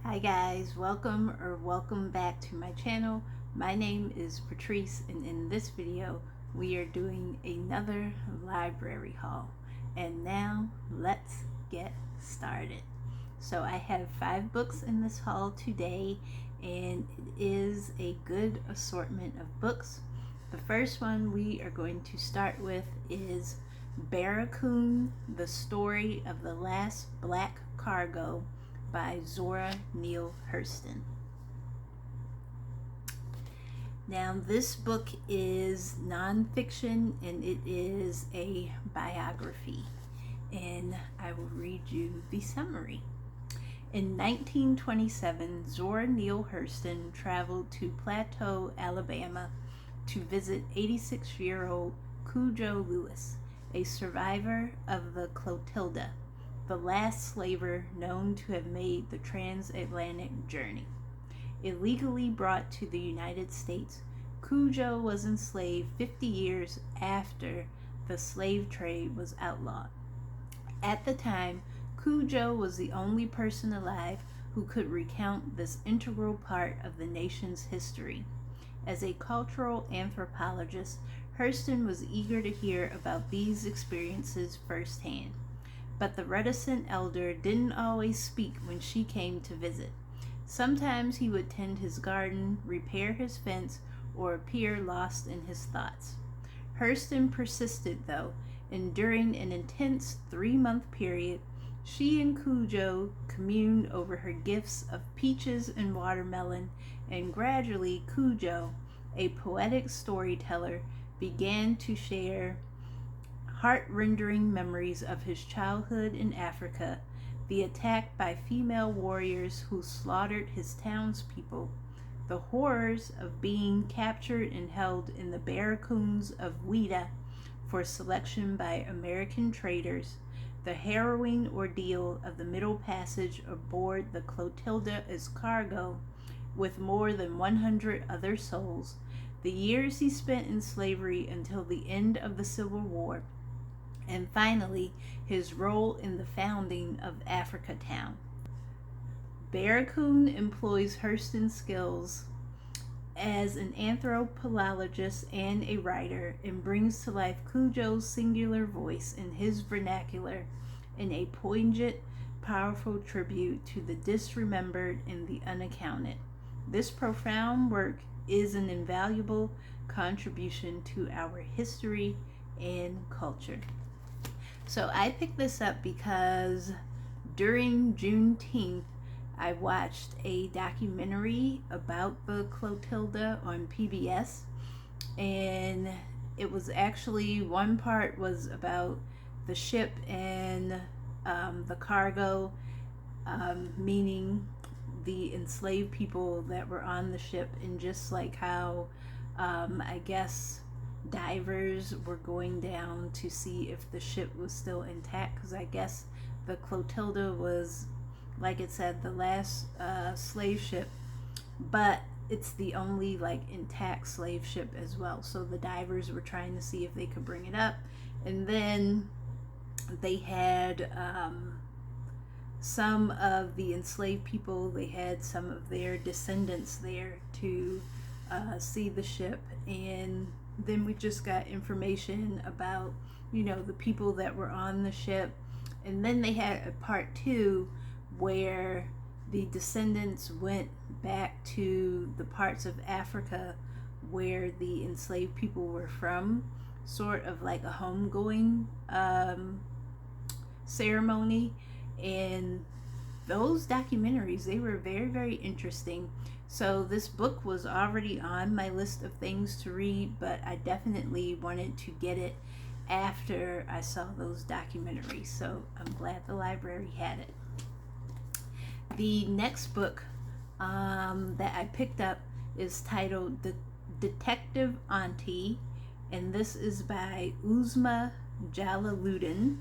Hi guys, welcome back to my channel. My name is Patrice, and in this video we are doing another library haul. And now let's get started. So I have 5 books in this haul today, and it is a good assortment of books. The first one we are going to start with is Barracoon, The Story of the Last Black Cargo by Zora Neale Hurston. Now this book is nonfiction and it is a biography, and I will read you the summary. In 1927, Zora Neale Hurston traveled to Plateau, Alabama to visit 86-year-old Cujo Lewis, a survivor of the Clotilda, the last slaver known to have made the transatlantic journey. Illegally brought to the United States, Cujo was enslaved 50 years after the slave trade was outlawed. At the time, Cujo was the only person alive who could recount this integral part of the nation's history. As a cultural anthropologist, Hurston was eager to hear about these experiences firsthand. But the reticent elder didn't always speak when she came to visit. Sometimes he would tend his garden, repair his fence, or appear lost in his thoughts. Hurston persisted, though, and during an intense 3-month period, she and Cujo communed over her gifts of peaches and watermelon, and gradually Cujo, a poetic storyteller, began to share heart-rending memories of his childhood in Africa, the attack by female warriors who slaughtered his townspeople, the horrors of being captured and held in the barracoons of Ouida for selection by American traders, the harrowing ordeal of the Middle Passage aboard the Clotilda as cargo with more than 100 other souls, the years he spent in slavery until the end of the Civil War, and finally, his role in the founding of Africa Town. Barracoon employs Hurston's skills as an anthropologist and a writer, and brings to life Cujo's singular voice in his vernacular in a poignant, powerful tribute to the disremembered and the unaccounted. This profound work is an invaluable contribution to our history and culture. So I picked this up because during Juneteenth, I watched a documentary about the Clotilda on PBS, and it was actually, one part was about the ship and the cargo, meaning the enslaved people that were on the ship, and just like how I guess divers were going down to see if the ship was still intact, because I guess the Clotilda was, like it said, the last slave ship, but it's the only intact slave ship as well. So the divers were trying to see if they could bring it up, and then they had some of the enslaved people, they had some of their descendants there to see the ship. And then we just got information about, the people that were on the ship. And then they had a part 2 where the descendants went back to the parts of Africa where the enslaved people were from, sort of like a homegoing ceremony. And those documentaries, they were very, very interesting. So this book was already on my list of things to read, but I definitely wanted to get it after I saw those documentaries. So I'm glad the library had it. The next book that I picked up is titled Detective Aunty, and this is by Uzma Jalaluddin.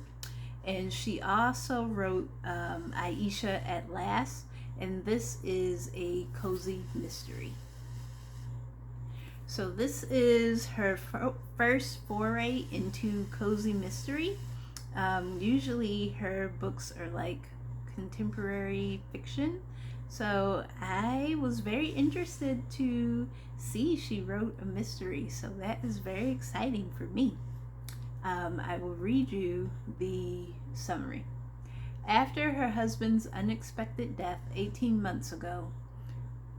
And she also wrote Aisha at Last, and this is a cozy mystery. So this is her first foray into cozy mystery. Usually her books are like contemporary fiction, So I was very interested to see she wrote a mystery, so that is very exciting for me. I will read you the summary. After her husband's unexpected death 18 months ago,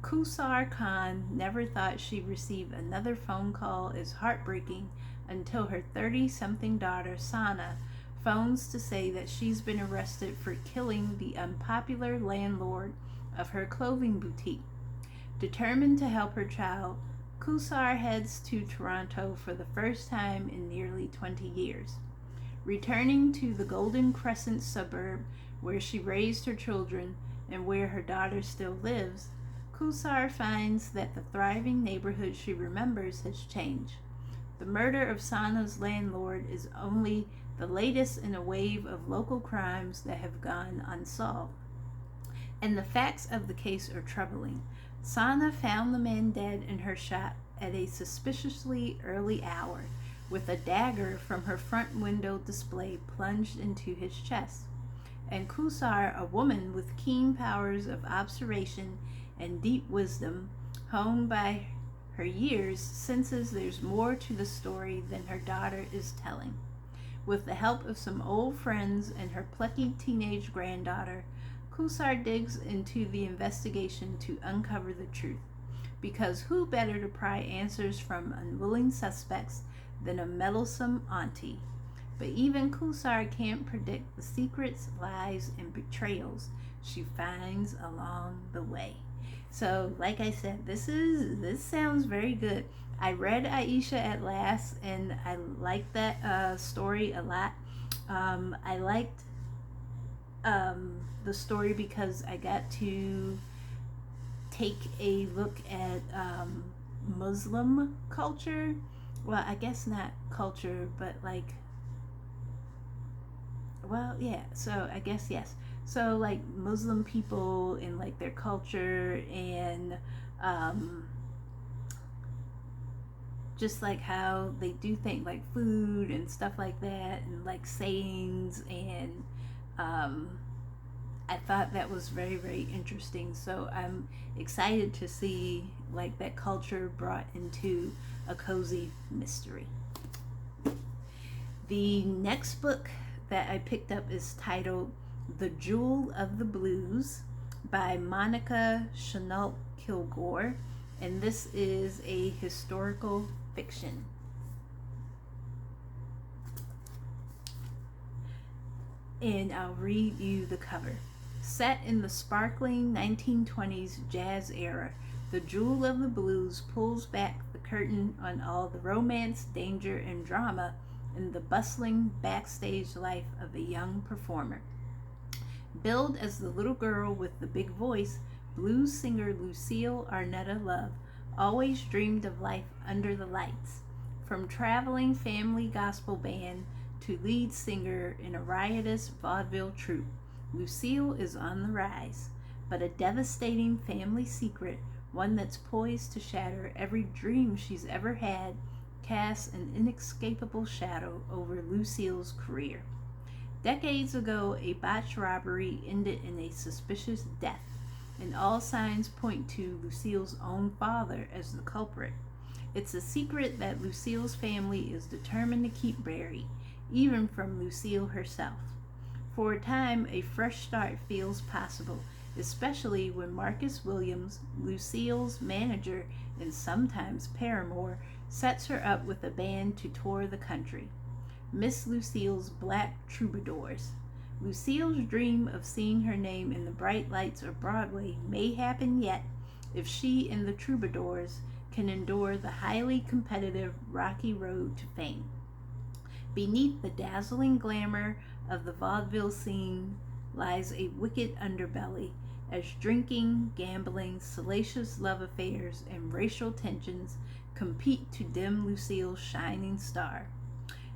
Kusar Khan never thought she'd receive another phone call as heartbreaking until her 30-something daughter, Sana, phones to say that she's been arrested for killing the unpopular landlord of her clothing boutique. Determined to help her child, Kusar heads to Toronto for the first time in nearly 20 years. Returning to the Golden Crescent suburb where she raised her children and where her daughter still lives, Kusar finds that the thriving neighborhood she remembers has changed. The murder of Sana's landlord is only the latest in a wave of local crimes that have gone unsolved. And the facts of the case are troubling. Sana found the man dead in her shop at a suspiciously early hour, with a dagger from her front window display plunged into his chest. And Kusar, a woman with keen powers of observation and deep wisdom, honed by her years, senses there's more to the story than her daughter is telling. With the help of some old friends and her plucky teenage granddaughter, Kusar digs into the investigation to uncover the truth. Because who better to pry answers from unwilling suspects than a meddlesome auntie? But even Kusar can't predict the secrets, lies, and betrayals she finds along the way. So, like I said, this sounds very good. I read Aisha at Last, and I liked that story a lot. I liked the story because I got to take a look at Muslim culture. Well, I guess not culture, but like, well, yeah. So I guess yes. So like Muslim people and like their culture and just like how they do things like food and stuff like that, and like sayings, and I thought that was very, very interesting. So I'm excited to see like that culture brought into a cozy mystery. The next book that I picked up is titled The Jewel of the Blues by Monica Chenault-Kilgore, and this is a historical fiction. And I'll read you the cover. Set in the sparkling 1920s jazz era, The Jewel of the Blues pulls back the curtain on all the romance, danger, and drama in the bustling backstage life of a young performer. Billed as the little girl with the big voice, blues singer Lucille Arnetta Love always dreamed of life under the lights. From traveling family gospel band to lead singer in a riotous vaudeville troupe, Lucille is on the rise. But a devastating family secret, one that's poised to shatter every dream she's ever had, casts an inescapable shadow over Lucille's career. Decades ago, a botched robbery ended in a suspicious death, and all signs point to Lucille's own father as the culprit. It's a secret that Lucille's family is determined to keep buried, even from Lucille herself. For a time, a fresh start feels possible, especially when Marcus Williams, Lucille's manager and sometimes paramour, sets her up with a band to tour the country. Miss Lucille's Black Troubadours. Lucille's dream of seeing her name in the bright lights of Broadway may happen yet if she and the Troubadours can endure the highly competitive rocky road to fame. Beneath the dazzling glamour of the vaudeville scene lies a wicked underbelly, as drinking, gambling, salacious love affairs, and racial tensions compete to dim Lucille's shining star.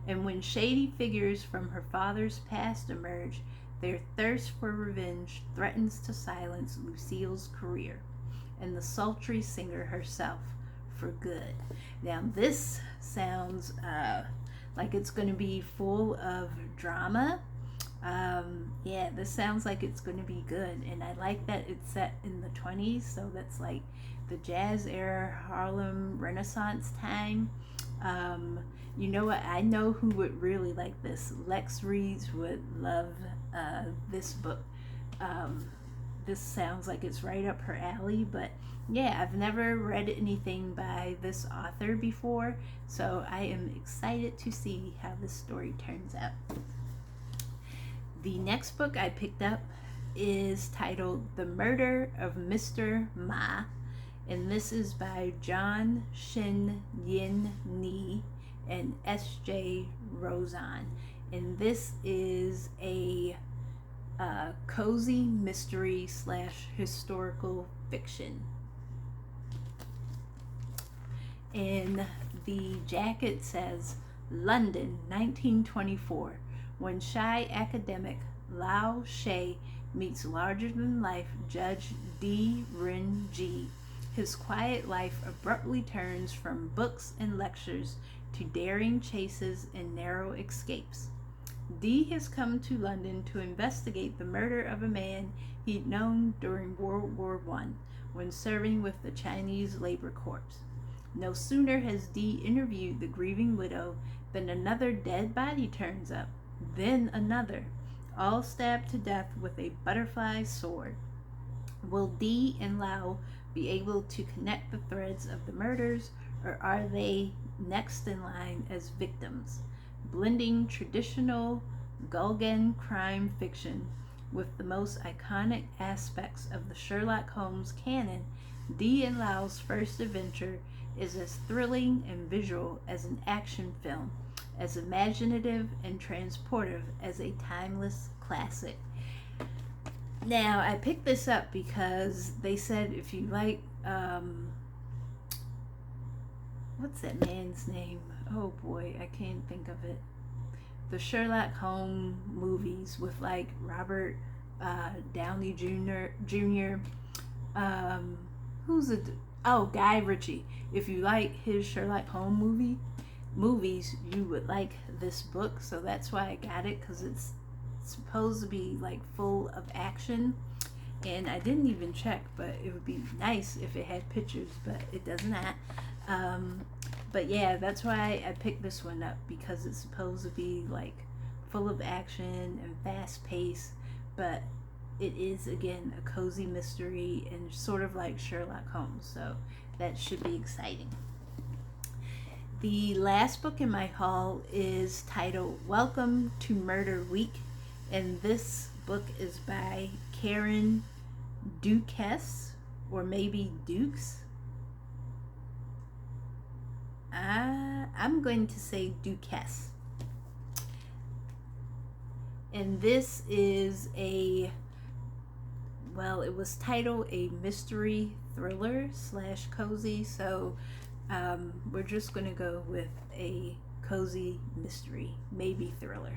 And when shady figures from her father's past emerge, their thirst for revenge threatens to silence Lucille's career and the sultry singer herself for good. Now this sounds like it's going to be full of drama, Yeah, this sounds like it's going to be good. And I like that it's set in the 20s, so that's like the jazz era, Harlem Renaissance time. Um, you know what? I know who would really like this. Lex Reeds would love this book. Um, this sounds like it's right up her alley, but yeah, I've never read anything by this author before, so I am excited to see how this story turns out. The next book I picked up is titled The Murder of Mr. Ma, and this is by John Shen Yin Ni and S.J. Rozan. And this is a cozy mystery / historical fiction. And the jacket says London, 1924, when shy academic Lao She meets larger-than-life Judge D. Rin Ji. His quiet life abruptly turns from books and lectures to daring chases and narrow escapes. D has come to London to investigate the murder of a man he'd known during World War I when serving with the Chinese Labor Corps. No sooner has D interviewed the grieving widow than another dead body turns up, then another, all stabbed to death with a butterfly sword. Will D and Lao be able to connect the threads of the murders, or are they next in line as victims? Blending traditional Gulligan crime fiction with the most iconic aspects of the Sherlock Holmes canon, D and Lao's first adventure is as thrilling and visual as an action film, as imaginative and transportive as a timeless classic. Now, I picked this up because they said if you like, what's that man's name? Oh boy, I can't think of it. The Sherlock Holmes movies with like Robert Downey Jr. Who's it? Oh, Guy Ritchie. If you like his Sherlock Holmes movies, you would like this book. So that's why I got it, because it's supposed to be like full of action. And I didn't even check, but it would be nice if it had pictures, but it does not. But yeah, that's why I picked this one up, because it's supposed to be like full of action and fast paced, but it is again a cozy mystery and sort of like Sherlock Holmes, so that should be exciting. The last book in my haul is titled Welcome to Murder Week, and this book is by Karen Dukess, or maybe Dukes. I'm going to say Dukess. And this is it was titled a mystery thriller / cozy, so we're just going to go with a cozy mystery, maybe thriller.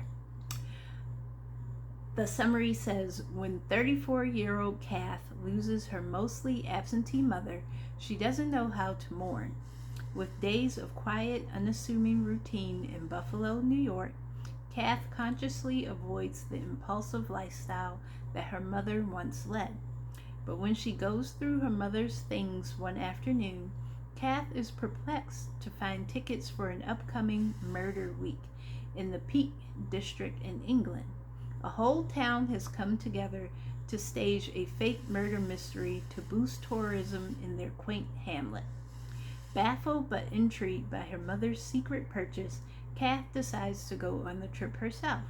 The summary says, when 34-year-old Kath loses her mostly absentee mother, she doesn't know how to mourn. With days of quiet, unassuming routine in Buffalo, New York, Kath consciously avoids the impulsive lifestyle that her mother once led. But when she goes through her mother's things one afternoon, Kath is perplexed to find tickets for an upcoming murder week in the Peak District in England. A whole town has come together to stage a fake murder mystery to boost tourism in their quaint hamlet. Baffled but intrigued by her mother's secret purchase, Kath decides to go on the trip herself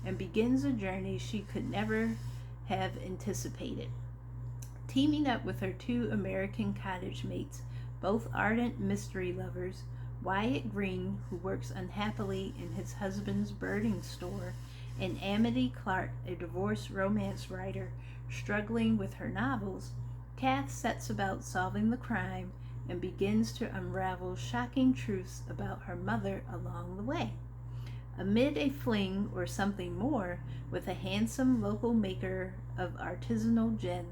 and begins a journey she could never have anticipated. Teaming up with her 2 American cottage mates, both ardent mystery lovers, Wyatt Green, who works unhappily in his husband's birding store, and Amity Clark, a divorced romance writer struggling with her novels, Kath sets about solving the crime and begins to unravel shocking truths about her mother along the way. Amid a fling or something more with a handsome local maker of artisanal gin,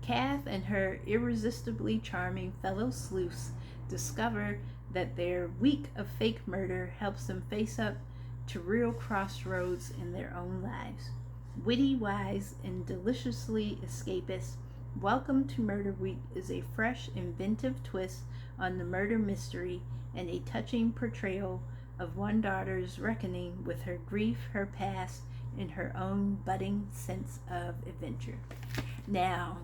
Kath and her irresistibly charming fellow sleuths discover that their week of fake murder helps them face up to real crossroads in their own lives. Witty, wise, and deliciously escapist, Welcome to Murder Week is a fresh, inventive twist on the murder mystery and a touching portrayal of one daughter's reckoning with her grief, her past, and her own budding sense of adventure. Now,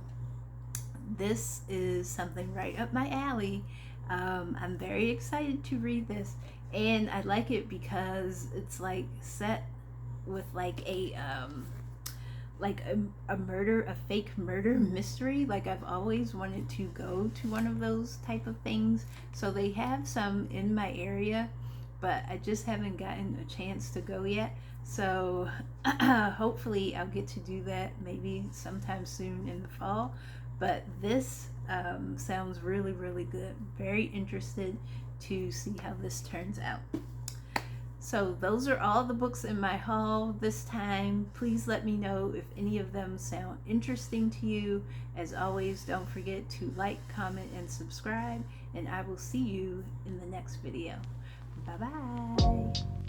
this is something right up my alley. I'm very excited to read this, and I like it because it's like set with like a murder, a fake murder mystery. Like I've always wanted to go to one of those type of things. So they have some in my area, but I just haven't gotten a chance to go yet. So hopefully I'll get to do that maybe sometime soon in the fall. But this sounds really, really good. Very interested to see how this turns out. So those are all the books in my haul this time. Please let me know if any of them sound interesting to you. As always, don't forget to like, comment, and subscribe, and I will see you in the next video. Bye-bye.